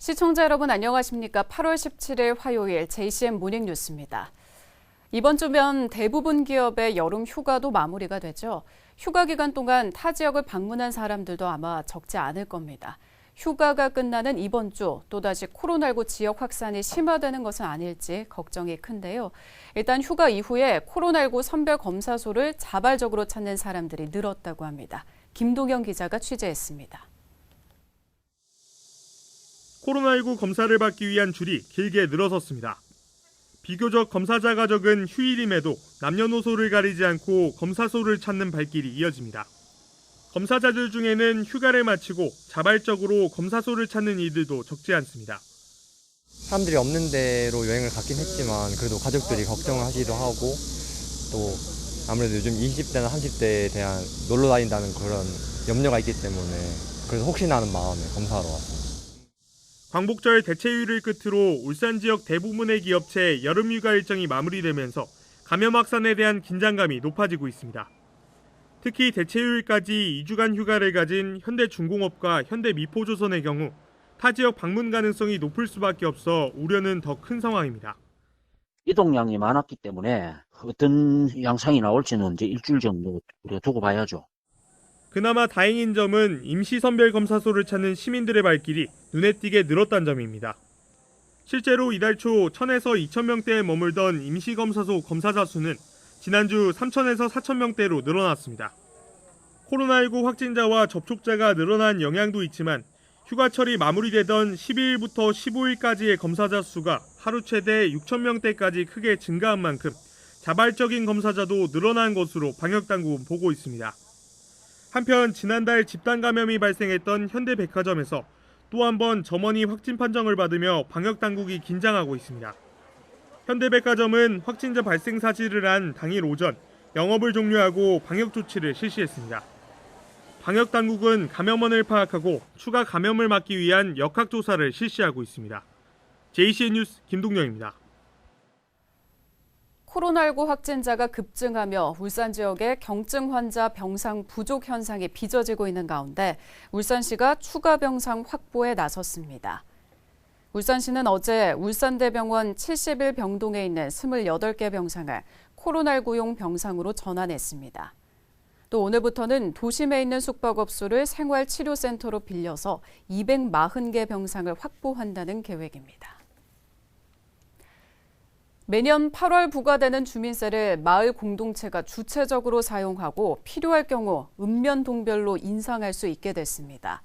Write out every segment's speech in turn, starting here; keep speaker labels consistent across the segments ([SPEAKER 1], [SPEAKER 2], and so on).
[SPEAKER 1] 시청자 여러분 안녕하십니까? 8월 17일 화요일 JCN 모닝 뉴스입니다. 이번 주면 대부분 기업의 여름 휴가도 마무리가 되죠. 휴가 기간 동안 타 지역을 방문한 사람들도 아마 적지 않을 겁니다. 휴가가 끝나는 이번 주 또다시 코로나19 지역 확산이 심화되는 것은 아닐지 걱정이 큰데요. 일단 휴가 이후에 코로나19 선별 검사소를 자발적으로 찾는 사람들이 늘었다고 합니다. 김동현 기자가 취재했습니다.
[SPEAKER 2] 코로나19 검사를 받기 위한 줄이 길게 늘어섰습니다. 비교적 검사자가 적은 휴일임에도 남녀노소를 가리지 않고 검사소를 찾는 발길이 이어집니다. 검사자들 중에는 휴가를 마치고 자발적으로 검사소를 찾는 이들도 적지 않습니다.
[SPEAKER 3] 사람들이 없는 데로 여행을 갔긴 했지만 그래도 가족들이 걱정을 하기도 하고 또 아무래도 요즘 20대나 30대에 대한 놀러 다닌다는 그런 염려가 있기 때문에 그래서 혹시나 하는 마음에 검사하러 왔습니다.
[SPEAKER 2] 광복절 대체휴일을 끝으로 울산 지역 대부분의 기업체 여름휴가 일정이 마무리되면서 감염 확산에 대한 긴장감이 높아지고 있습니다. 특히 대체휴일까지 2주간 휴가를 가진 현대중공업과 현대미포조선의 경우 타 지역 방문 가능성이 높을 수밖에 없어 우려는 더 큰 상황입니다.
[SPEAKER 4] 이동량이 많았기 때문에 어떤 양상이 나올지는 이제 일주일 정도 우리가 두고 봐야죠.
[SPEAKER 2] 그나마 다행인 점은 임시선별검사소를 찾는 시민들의 발길이 눈에 띄게 늘었다는 점입니다. 실제로 이달 초 1000에서 2000명대에 머물던 임시검사소 검사자 수는 지난주 3000에서 4000명대로 늘어났습니다. 코로나19 확진자와 접촉자가 늘어난 영향도 있지만 휴가철이 마무리되던 12일부터 15일까지의 검사자 수가 하루 최대 6000명대까지 크게 증가한 만큼 자발적인 검사자도 늘어난 것으로 방역당국은 보고 있습니다. 한편 지난달 집단 감염이 발생했던 현대백화점에서 또 한 번 점원이 확진 판정을 받으며 방역당국이 긴장하고 있습니다. 현대백화점은 확진자 발생 사실을 한 당일 오전 영업을 종료하고 방역 조치를 실시했습니다. 방역당국은 감염원을 파악하고 추가 감염을 막기 위한 역학조사를 실시하고 있습니다. JCN 뉴스 김동영입니다.
[SPEAKER 1] 코로나19 확진자가 급증하며 울산 지역의 경증 환자 병상 부족 현상이 빚어지고 있는 가운데 울산시가 추가 병상 확보에 나섰습니다. 울산시는 어제 울산대병원 71병동에 있는 28개 병상을 코로나19용 병상으로 전환했습니다. 또 오늘부터는 도심에 있는 숙박업소를 생활치료센터로 빌려서 240개 병상을 확보한다는 계획입니다. 매년 8월 부과되는 주민세를 마을 공동체가 주체적으로 사용하고 필요할 경우 읍면동별로 인상할 수 있게 됐습니다.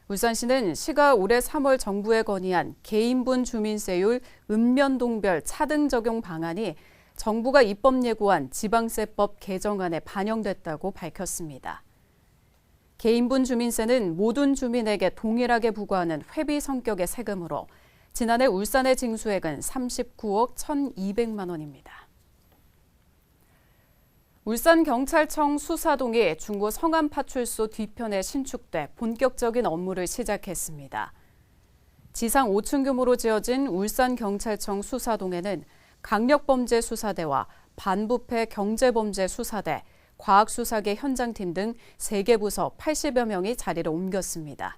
[SPEAKER 1] 울산시는 시가 올해 3월 정부에 건의한 개인분 주민세율 읍면동별 차등 적용 방안이 정부가 입법 예고한 지방세법 개정안에 반영됐다고 밝혔습니다. 개인분 주민세는 모든 주민에게 동일하게 부과하는 회비 성격의 세금으로 지난해 울산의 징수액은 39억 1,200만 원입니다. 울산경찰청 수사동이 중구 성암파출소 뒤편에 신축돼 본격적인 업무를 시작했습니다. 지상 5층 규모로 지어진 울산경찰청 수사동에는 강력범죄수사대와 반부패 경제범죄수사대, 과학수사계 현장팀 등 3개 부서 80여 명이 자리를 옮겼습니다.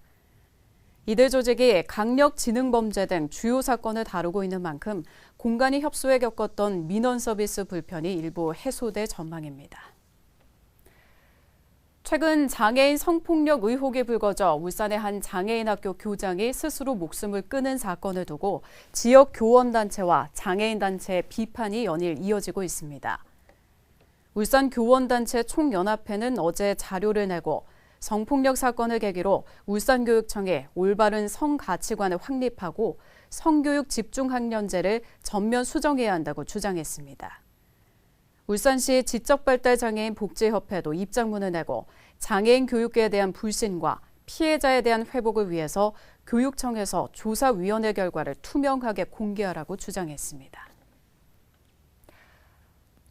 [SPEAKER 1] 이들 조직이 강력지능범죄 등 주요 사건을 다루고 있는 만큼 공간이 협소해 겪었던 민원 서비스 불편이 일부 해소될 전망입니다. 최근 장애인 성폭력 의혹이 불거져 울산의 한 장애인 학교 교장이 스스로 목숨을 끊은 사건을 두고 지역 교원단체와 장애인단체의 비판이 연일 이어지고 있습니다. 울산 교원단체 총연합회는 어제 자료를 내고 성폭력 사건을 계기로 울산교육청에 올바른 성가치관을 확립하고 성교육 집중학년제를 전면 수정해야 한다고 주장했습니다. 울산시 지적발달장애인 복지협회도 입장문을 내고 장애인 교육에 대한 불신과 피해자에 대한 회복을 위해서 교육청에서 조사위원회 결과를 투명하게 공개하라고 주장했습니다.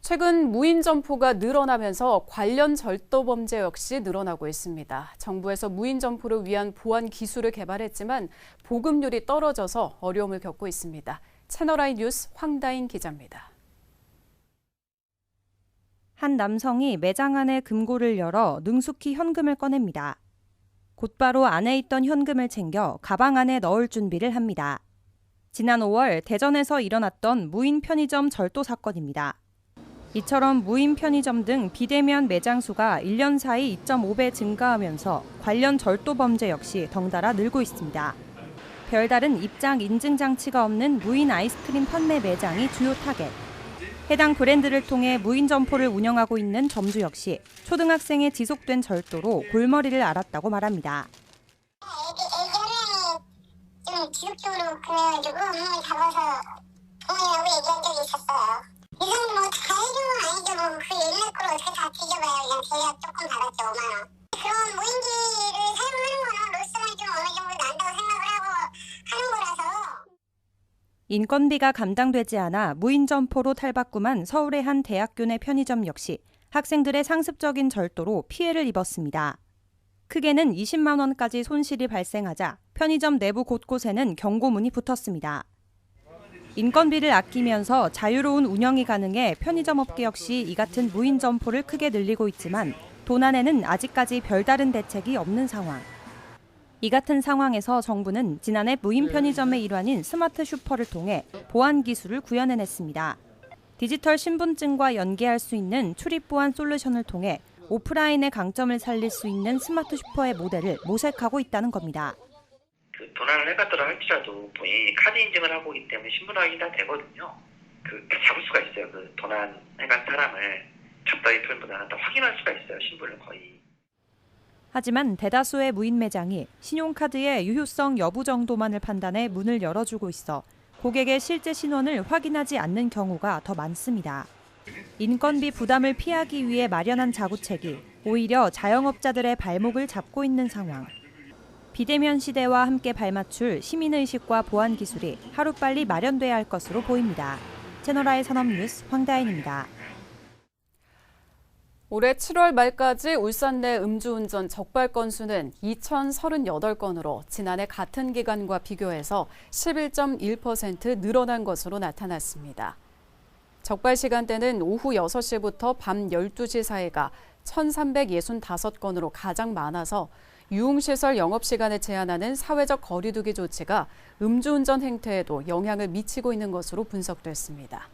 [SPEAKER 1] 최근 무인 점포가 늘어나면서 관련 절도 범죄 역시 늘어나고 있습니다. 정부에서 무인 점포를 위한 보안 기술을 개발했지만 보급률이 떨어져서 어려움을 겪고 있습니다. 채널I 뉴스 황다인 기자입니다.
[SPEAKER 5] 한 남성이 매장 안의 금고를 열어 능숙히 현금을 꺼냅니다. 곧바로 안에 있던 현금을 챙겨 가방 안에 넣을 준비를 합니다. 지난 5월 대전에서 일어났던 무인 편의점 절도 사건입니다. 이처럼 무인 편의점 등 비대면 매장 수가 1년 사이 2.5배 증가하면서 관련 절도 범죄 역시 덩달아 늘고 있습니다. 별다른 입장 인증 장치가 없는 무인 아이스크림 판매 매장이 주요 타겟. 해당 브랜드를 통해 무인 점포를 운영하고 있는 점주 역시 초등학생의 지속된 절도로 골머리를 앓았다고 말합니다.
[SPEAKER 6] 애견을 좀 지속적으로 그래가지고 한번 잡아서 부모님하고 얘기한 적이 있었어요. 이건 뭐 다행은 아니죠. 뭐 그 옛날 걸 어떻게 다 뒤져봐요. 그냥 제가 조금 받았죠. 5만 원. 그런 무인기를 사용하는 거는 로스는 좀 어느 정도 난다고 생각을 하고 하는 거라서.
[SPEAKER 5] 인건비가 감당되지 않아 무인 점포로 탈바꿈한 서울의 한 대학교 내 편의점 역시 학생들의 상습적인 절도로 피해를 입었습니다. 크게는 20만 원까지 손실이 발생하자 편의점 내부 곳곳에는 경고문이 붙었습니다. 인건비를 아끼면서 자유로운 운영이 가능해 편의점 업계 역시 이 같은 무인 점포를 크게 늘리고 있지만 도난에는 아직까지 별다른 대책이 없는 상황. 이 같은 상황에서 정부는 지난해 무인 편의점의 일환인 스마트 슈퍼를 통해 보안 기술을 구현해냈습니다. 디지털 신분증과 연계할 수 있는 출입 보안 솔루션을 통해 오프라인의 강점을 살릴 수 있는 스마트 슈퍼의 모델을 모색하고 있다는 겁니다.
[SPEAKER 7] 도난을 해갔더라 할지라도 본인이 카드 인증을 하고 있기 때문에 신분 확인이 다 되거든요. 잡을 수가 있어요. 도난 해간 사람을 잡다이 표현보다는 다 확인할 수가 있어요. 신분을 거의.
[SPEAKER 5] 하지만 대다수의 무인 매장이 신용카드의 유효성 여부 정도만을 판단해 문을 열어주고 있어 고객의 실제 신원을 확인하지 않는 경우가 더 많습니다. 인건비 부담을 피하기 위해 마련한 자구책이 오히려 자영업자들의 발목을 잡고 있는 상황. 비대면 시대와 함께 발맞출 시민의식과 보안 기술이 하루빨리 마련돼야 할 것으로 보입니다. 채널A의 산업뉴스 황다인입니다.
[SPEAKER 1] 올해 7월 말까지 울산 내 음주운전 적발 건수는 2,038건으로 지난해 같은 기간과 비교해서 11.1% 늘어난 것으로 나타났습니다. 적발 시간대는 오후 6시부터 밤 12시 사이가 1,365건으로 가장 많아서 유흥시설 영업시간을 제한하는 사회적 거리두기 조치가 음주운전 행태에도 영향을 미치고 있는 것으로 분석됐습니다.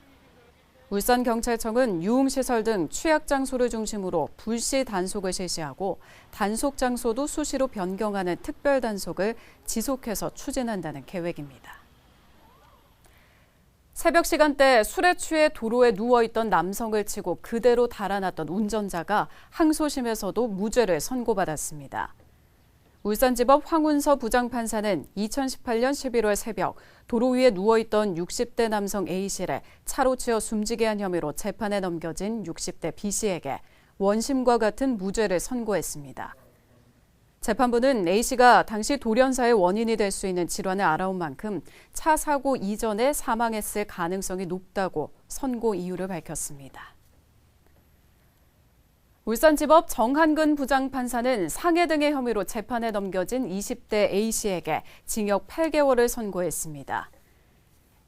[SPEAKER 1] 울산경찰청은 유흥시설 등 취약장소를 중심으로 불시 단속을 실시하고 단속 장소도 수시로 변경하는 특별 단속을 지속해서 추진한다는 계획입니다. 새벽 시간대 술에 취해 도로에 누워있던 남성을 치고 그대로 달아났던 운전자가 항소심에서도 무죄를 선고받았습니다. 울산지법 황운서 부장판사는 2018년 11월 새벽 도로 위에 누워있던 60대 남성 A씨를 차로 치어 숨지게 한 혐의로 재판에 넘겨진 60대 B씨에게 원심과 같은 무죄를 선고했습니다. 재판부는 A씨가 당시 돌연사의 원인이 될 수 있는 질환을 알아온 만큼 차 사고 이전에 사망했을 가능성이 높다고 선고 이유를 밝혔습니다. 울산지법 정한근 부장판사는 상해 등의 혐의로 재판에 넘겨진 20대 A씨에게 징역 8개월을 선고했습니다.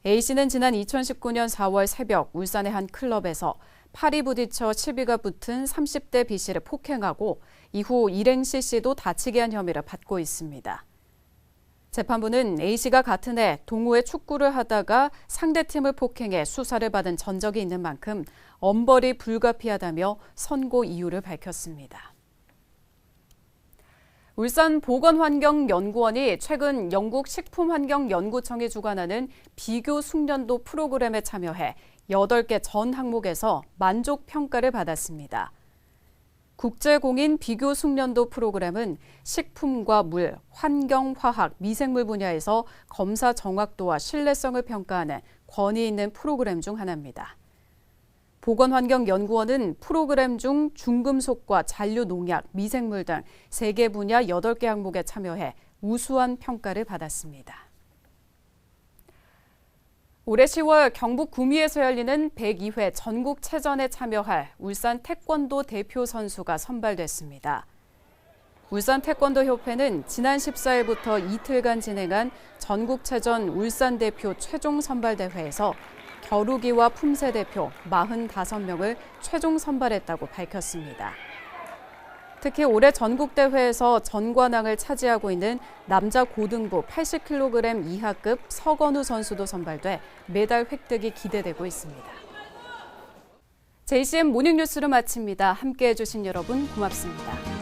[SPEAKER 1] A씨는 지난 2019년 4월 새벽 울산의 한 클럽에서 팔이 부딪혀 시비가 붙은 30대 B씨를 폭행하고 이후 일행 C씨도 다치게 한 혐의를 받고 있습니다. 재판부는 A씨가 같은 해 동호회 축구를 하다가 상대팀을 폭행해 수사를 받은 전적이 있는 만큼 엄벌이 불가피하다며 선고 이유를 밝혔습니다. 울산보건환경연구원이 최근 영국 식품환경연구청이 주관하는 비교 숙련도 프로그램에 참여해 8개 전 항목에서 만족 평가를 받았습니다. 국제공인 비교 숙련도 프로그램은 식품과 물, 환경, 화학, 미생물 분야에서 검사 정확도와 신뢰성을 평가하는 권위 있는 프로그램 중 하나입니다. 보건환경연구원은 프로그램 중 중금속과 잔류농약, 미생물 등 3개 분야 8개 항목에 참여해 우수한 평가를 받았습니다. 올해 10월 경북 구미에서 열리는 102회 전국체전에 참여할 울산 태권도 대표 선수가 선발됐습니다. 울산 태권도협회는 지난 14일부터 이틀간 진행한 전국체전 울산 대표 최종 선발대회에서 겨루기와 품새 대표 45명을 최종 선발했다고 밝혔습니다. 특히 올해 전국대회에서 전관왕을 차지하고 있는 남자 고등부 80kg 이하급 서건우 선수도 선발돼 메달 획득이 기대되고 있습니다. JCM 모닝뉴스를 마칩니다. 함께해 주신 여러분 고맙습니다.